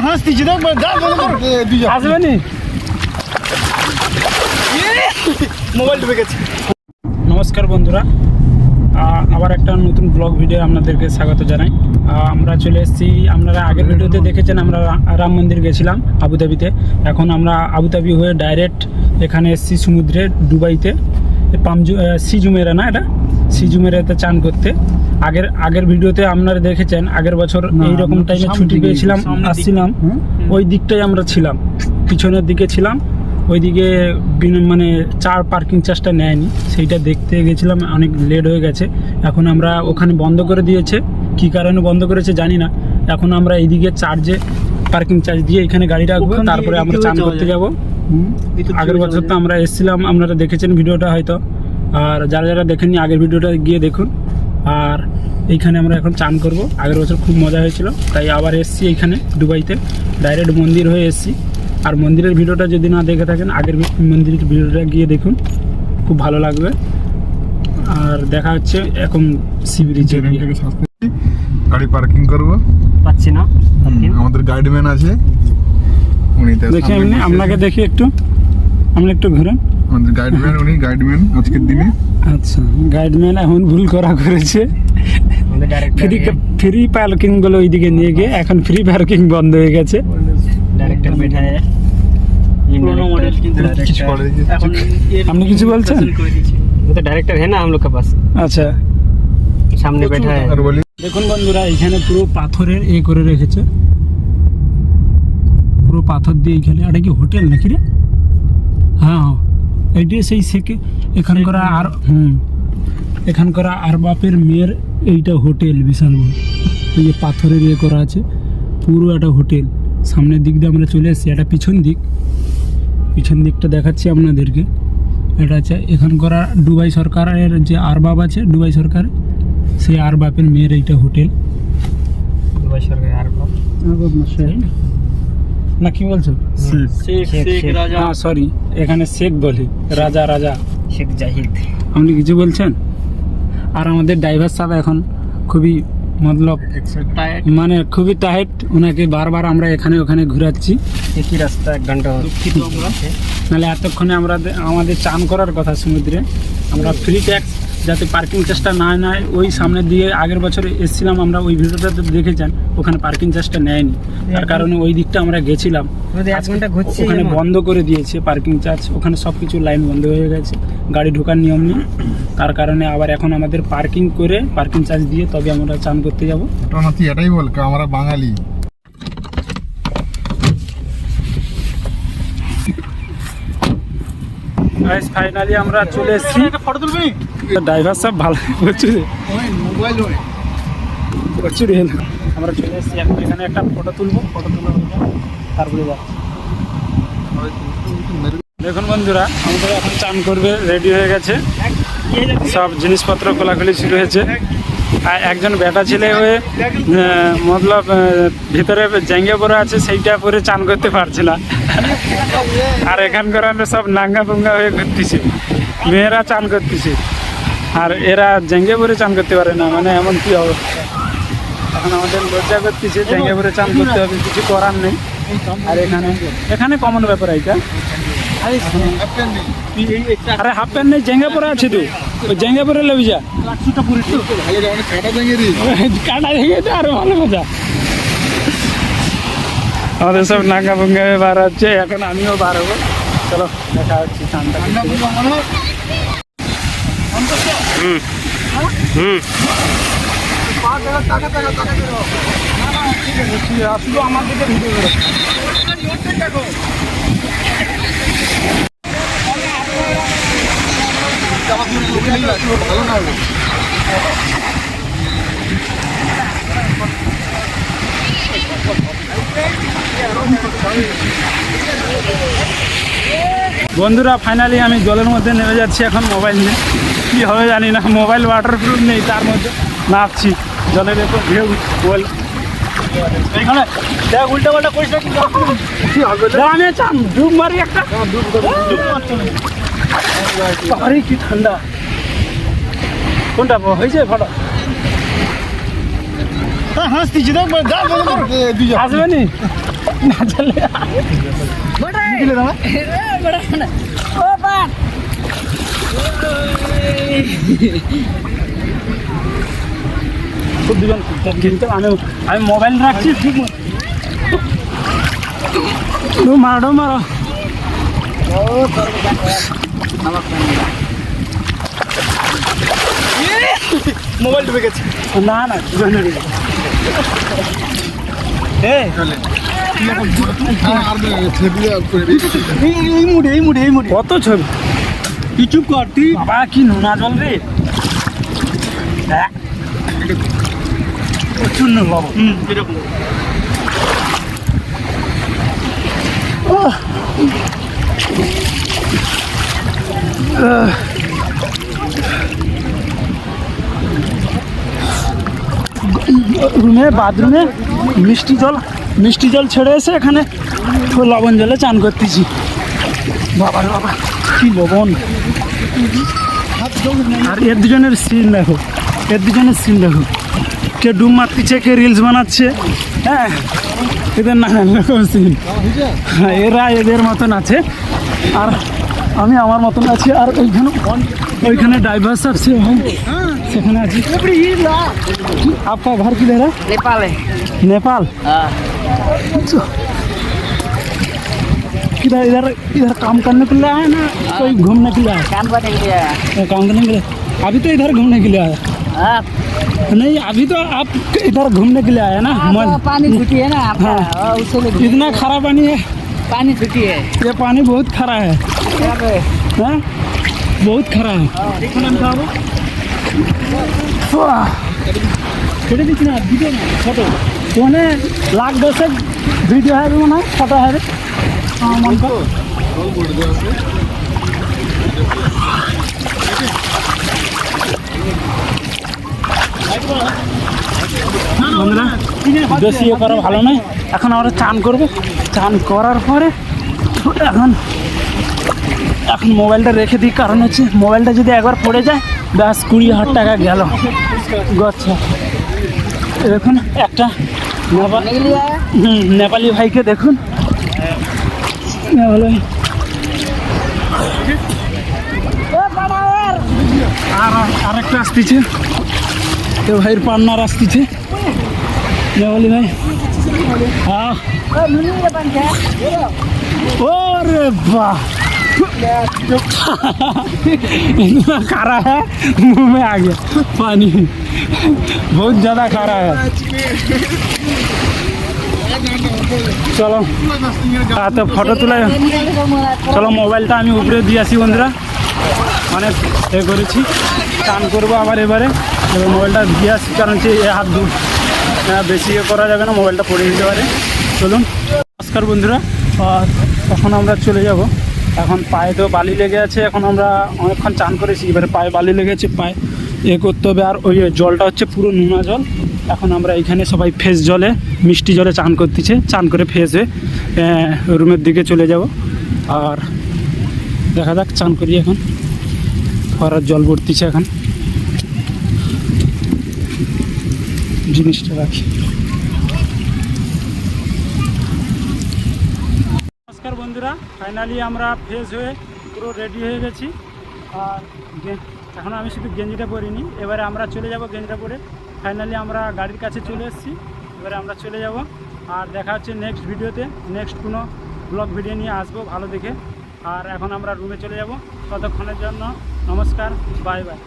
হাসতিছি দেখ আসবে নি মোবাইল ডুবে গেছে। নমস্কার বন্ধুরা, আবার একটা নতুন ব্লগ ভিডিও আপনাদেরকে স্বাগত জানাই। আমরা চলে এসেছি, আপনারা আগের ভিডিওতে দেখেছেন আমরা রাম মন্দির গেছিলাম আবুধাবিতে। এখন আমরা আবুধাবি হয়ে ডাইরেক্ট এখানে এসেছি সমুদ্রে, দুবাইতে সি জুমেরা না, এটা সি জুমেরাতে চান করতে। আগের ভিডিওতে আপনারা দেখেছেন, আগের বছর এইরকম টাইমে ছুটি পেয়েছিলাম, আসছিলাম ওই দিকটাই আমরা ছিলাম, পিছনের দিকে ছিলাম। ওইদিকে মানে পার্কিং চার্জটা নেয়নি, সেইটা দেখতে গেছিলাম, অনেক লেট হয়ে গেছে। এখন আমরা ওখানে বন্ধ করে দিয়েছে, কি কারণে বন্ধ করেছে জানি না। এখন আমরা এইদিকে পার্কিং চার্জ দিয়ে এখানে গাড়ি রাখবো, তারপরে আমরা চান করতে যাব। আগের বছর তো আমরা এসেছিলাম, আপনারা দেখেছেন ভিডিওটা হয়তো, আর যারা যারা দেখেননি আগের ভিডিওটা গিয়ে দেখুন। আর এইখানে আমরা এখন চান করব। আগের বছর খুব মজা হয়েছিল, তাই আবার এসেছি এইখানে দুবাইতে, ডাইরেক্ট মন্দির হয়ে এসেছি। আর মন্দিরের ভিডিওটা যদি না দেখে থাকেন, আগের মন্দিরের ভিডিওটা গিয়ে দেখুন, খুব ভালো লাগবে। আর দেখা হচ্ছে এখন সি ব্রিজে গাড়ি পার্কিং করবো, পাচ্ছি না। আমাদের গাইডম্যান আছে, উনি দেখি এমনি আপনাকে দেখি একটু, আপনি একটু ঘুরেন। আমাদের গাইডম্যান, উনি গাইডম্যান আজকের দিনে। আচ্ছা, গাইডম্যান এখন ভুল করেছে। ফ্রি পার্কিং গুলো ওইদিকে নিয়ে গিয়ে এখন ফ্রি পার্কিং বন্ধ হয়ে গেছে। আপনি কিছু বলছেন? डायरेक्टर है ना हम लोग के पास, আচ্ছা, सामने बैठा है। দেখুন বন্ধুরা, এখানে পুরো পাথরের করে রেখেছে, পুরো পাথর দিয়ে এখানে। এটা কি হোটেল নাকি রে? হ্যাঁ, এইটাই সেই এখানকার এখানকার আর বাপের মেয়ের এইটা হোটেল, বিশাল বড়। এই যে পাথরের করা আছে, পুরো একটা হোটেল। সামনের দিক দিয়ে আমরা চলে এসেছি, এটা পিছন দিকটা দেখাচ্ছি আপনাদেরকে। এটা হচ্ছে এখানকার দুবাই সরকারের যে আরবাব আছে, দুবাই সরকার, সেই আরবাপের মেয়ের এইটা হোটেল। दुबई सरकार आरबाब না কি বলছো? হ্যাঁ সরি, এখানে শেখ বলি, রাজা शेख जाहिद। আপনি কিছু বলছেন? আর আমাদের ড্রাইভার সাহেব এখন খুবই মতলব মানে খুবই টাইট, ওনাকে বারবার আমরা এখানে ওখানে ঘুরাচ্ছি। एक ही रास्ता 1 घंटा নাহলে এতক্ষণে আমাদের চান করার কথা সমুদ্রে। আমরা ফ্রি ট্যাক্স যাতে পার্কিং চার্জটা না নেয়, ওই সামনের দিয়ে আগের বছর এসেছিলাম আমরা, ওই ভিডিওটা দেখেছেন, ওখানে পার্কিং চার্জটা নেয়নি। তার কারণে ওই দিকটা আমরা গেছিলাম, ওখানে বন্ধ করে দিয়েছে পার্কিং চার্জ, ওখানে সব কিছু লাইন বন্ধ হয়ে গেছে, গাড়ি ঢোকার নিয়ম নেই। তার কারণে আবার এখন আমাদের পার্কিং করে পার্কিং চার্জ দিয়ে তবে আমরা চান করতে যাব। এটাই বল, আমরা বাঙালি। ফাইনালি আমরা চলে এসেছি। ড্রাইভার সব ভালো প্রচুর আমরা চলে এসেছি। এখন এখানে একটা ফটো তুলে তারপরে যাচ্ছি। দেখুন বন্ধুরা, আমাদের এখন চান করবে, রেডি হয়ে গেছে, সব জিনিসপত্র খোলাখুলি শুরু হয়েছে। আর একজন বেটা ছেলে হয়ে মতলব ভিতরে জ্যাঙ্গে পরে আছে, সেইটা পরে চান করতে পারছে না। আর এখানকার সব নাঙ্গা পুঙ্গা হয়ে ঘুরতেছে, মেয়েরা চান করতেছে, আর এরা জ্যাঙ্গে পরে চান করতে পারে না, মানে এমন কি অবস্থা। এখন আমাদের লজ্জা করতেছে, জ্যাঙ্গে পরে চান করতে হবে, কিছু করার নেই। আর এখানে কমন ব্যাপার এইটা। আরে হাফ প্যান্ট নেই, জেঙ্গা পরে আছে, তুই ওই জেঙ্গা পরে লবি যা, কাটা জেঙ্গে আরো ভালো মজা। আমাদের সব নাঙ্গা ভুঙ্গা হয়ে বার হচ্ছে, এখন আমিও বার হবো। চলো দেখা হচ্ছে ঠান্ডা। শুধু আমার দিকে ভিডিও করে বন্ধুরা, ফাইনালি আমি জলের মধ্যে নেমে যাচ্ছি। এখন মোবাইল নিয়ে কী হবে জানি না, মোবাইল ওয়াটারপ্রুফ নেই, তার মধ্যে নামছি জলের উপর ঢেউ বল। এইখানে দেখ উল্টা পাল্টা করিস না, আমি চান ডুব মারি একটা, আরে কি ঠান্ডা। কোনটা হয়েছে ফটো? হাসতেছি দেখ, আসবে নি না চলে দিলে দাদা খুব দিবেন কিন্তু আমি মোবাইল রাখছি ঠিক মতো মারো মারো মোবাইল ডুবে গেছে না না কত ছবি কিছু করতি বাবা কি নোনা জল রে প্রচুর নোনা বাবা এরকম রুমে বাথরুমে মিষ্টি জল ছেড়ে এসে এখানে লবণ জলে চান করতেছি বাবা রে বাবা কি লবণ আর এর দুজনের সিন দেখো কে ডুব মারতেছে কে রিলস বানাচ্ছে হ্যাঁ এদের নানান রকম সিন এরা এদের মতন আছে আর আমি আমার মতন আছি আর ওইখানে ড্রাইভার স্যার সেখানে আছি आपका घर किधर है नेपाल है नेपाल किधर इधर काम करने के लिए आया ना कोई घूमने के लिए आया काम करने के लिए काम करने के लिए अभी तो इधर घूमने के लिए आया नहीं अभी तो आप इधर घूमने के लिए आया ना मन पानी छुट्टी है ना आपका हाँ। उससे इतना खारा पानी है पानी छुट्टी है ये पानी बहुत खारा है हाँ? बहुत खारा है কেটে দিচ্ছি না ভিডিও না ফটো ফোনে লাখ দশেক ভিডিও হবে মনে হয় ফটো হবে মন কর বন্ধুরা বেশি ইয়ে করা ভালো নয় এখন আমরা চান করবো চান করার পরে এখন মোবাইলটা রেখে দিই কারণ হচ্ছে মোবাইলটা যদি একবার পড়ে যায় ব্যাস 20,000 টাকা গেল আচ্ছা দেখুন একটা নেপালি ভাইকে দেখুন নেপালি আর আরেকটা আসতেছে তো ভাইয়ের পান্নার আসতেছে নেপালি ভাই হ্যাঁ ওরে বাহ इतना खारा है मुंह में आ गया पानी बहुत ज़्यादा खारा है चलो तो फोटो तुला चलो মোবাইলটা আমি উপরে দিয়ে আসি বন্ধুরা অনেক এ করেছি চান করবো আবার এবারে মোবাইলটা দিয়ে আসি কারণ হচ্ছে হাত বেশি ইয়ে করা যাবে না মোবাইলটা পড়ে দিতে পারে চলুন নমস্কার বন্ধুরা তখন আমরা চলে যাব এখন পায়ে তো বালি লেগে আছে এখন আমরা অনেকক্ষণ চান করেছি এবারে পায়ে বালি লেগেছে পায়ে এ করতে হবে আর ওই জলটা হচ্ছে পুরো নোনা জল এখন আমরা এইখানে সবাই ফ্রেশ জলে মিষ্টি জলে চান করতেছে চান করে ফ্রেশ হয়ে রুমের দিকে চলে যাব আর দেখা যাক চান করি এখন ফরার জল পড়তেছে এখন জিনিসটা রাখি নমস্কার বন্ধুরা ফাইনালি আমরা ফ্রেশ হয়ে পুরো রেডি হয়ে গেছি আর এখন আমি শুধু গেঞ্জিটা পরিনি এবারে আমরা চলে যাব গেঞ্জিটা পরে ফাইনালি আমরা গাড়ির কাছে চলে এসেছি এবারে আমরা চলে যাব আর দেখা হচ্ছে নেক্সট ভিডিওতে নেক্সট কোনো ব্লগ ভিডিও নিয়ে আসবো ভালো দেখে আর এখন আমরা রুমে চলে যাব ততক্ষণের জন্য নমস্কার বাই বাই